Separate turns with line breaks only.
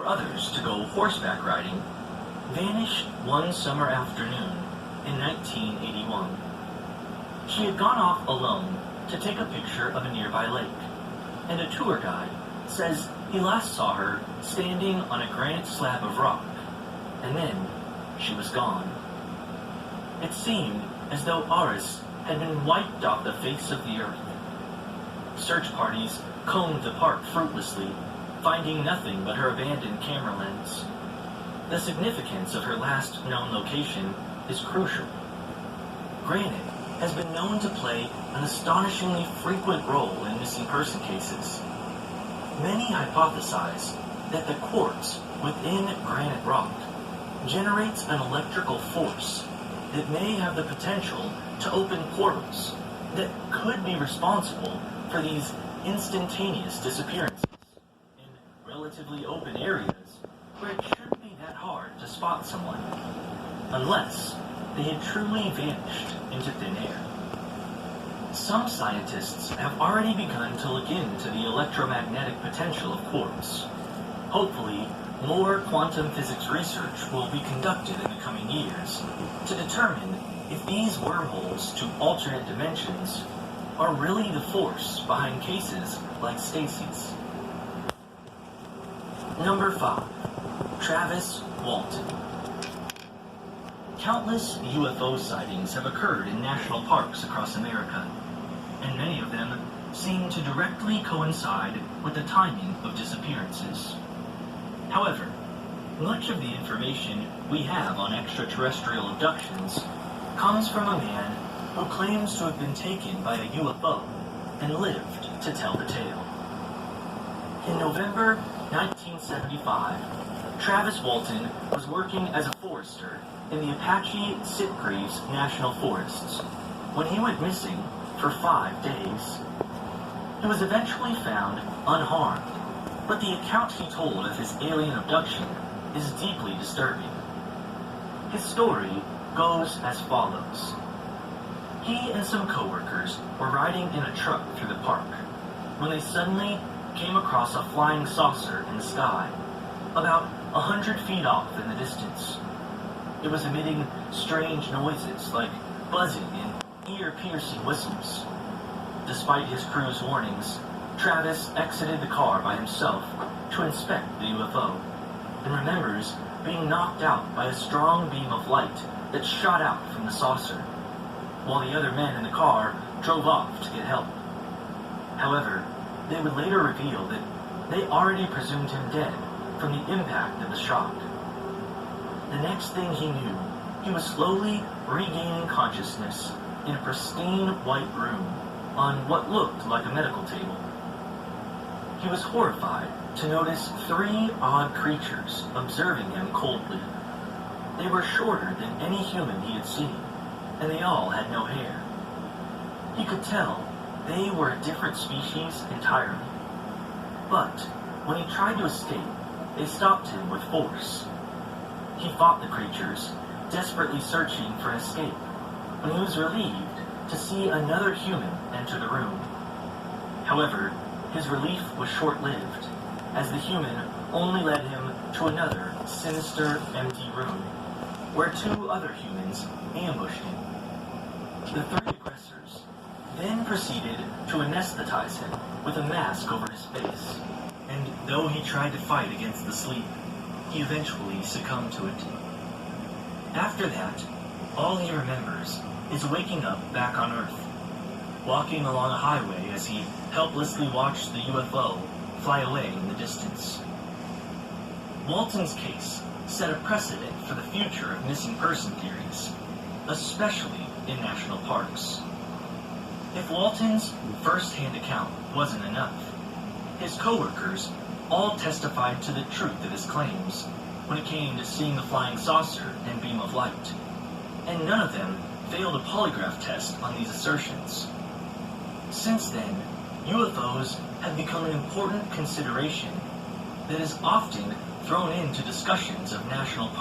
others to go horseback riding, vanished one summer afternoon in 1981. She had gone off alone to take a picture of a nearby lake, and a tour guide says he last saw her standing on a granite slab of rock, and then she was gone. It seemed as though Aris had been wiped off the face of the earth. Search parties combed the park fruitlessly, finding nothing but her abandoned camera lens. The significance of her last known location is crucial. Granite has been known to play an astonishingly frequent role in missing person cases. Many hypothesize that the quartz within granite rock generates an electrical force that may have the potential to open portals that could be responsible for these instantaneous disappearances in relatively open areas where it shouldn't be that hard to spot someone, unless they had truly vanished into thin air. Some scientists have already begun to look into the electromagnetic potential of quartz. Hopefully, more quantum physics research will be conducted in the coming years to determine if these wormholes to alternate dimensions are really the force behind cases like Stacy's. Number 5. Travis Walton. Countless UFO sightings have occurred in national parks across America, and many of them seem to directly coincide with the timing of disappearances. However, much of the information we have on extraterrestrial abductions comes from a man who claims to have been taken by a UFO and lived to tell the tale. In November 1975, Travis Walton was working as a forester in the Apache Sitgreaves National Forests when he went missing for 5 days. He was eventually found unharmed, but the account he told of his alien abduction is deeply disturbing. His story goes as follows. He and some coworkers were riding in a truck through the park when they suddenly came across a flying saucer in the sky, about 100 feet off in the distance. It was emitting strange noises like buzzing and ear-piercing whistles. Despite his crew's warnings, Travis exited the car by himself to inspect the UFO, and remembers being knocked out by a strong beam of light that shot out from the saucer, while the other men in the car drove off to get help. However, they would later reveal that they already presumed him dead from the impact of the shock. The next thing he knew, he was slowly regaining consciousness in a pristine white room on what looked like a medical table. He was horrified to notice 3 odd creatures observing him coldly. They were shorter than any human he had seen, and they all had no hair. He could tell they were a different species entirely. But when he tried to escape, they stopped him with force. He fought the creatures, desperately searching for an escape, when he was relieved to see another human enter the room. However, his relief was short-lived, as the human only led him to another sinister, empty room, where 2 other humans ambushed him. The 3 aggressors then proceeded to anesthetize him with a mask over his face, and though he tried to fight against the sleep, he eventually succumbed to it. After that, all he remembers is waking up back on Earth, walking along a highway as he helplessly watched the UFO fly away in the distance. Walton's case set a precedent for the future of missing person theories, especially in national parks. If Walton's first-hand account wasn't enough, his coworkers all testified to the truth of his claims when it came to seeing the flying saucer and beam of light, and none of them failed a polygraph test on these assertions. Since then, UFOs have become an important consideration that is often thrown into discussions of national parks.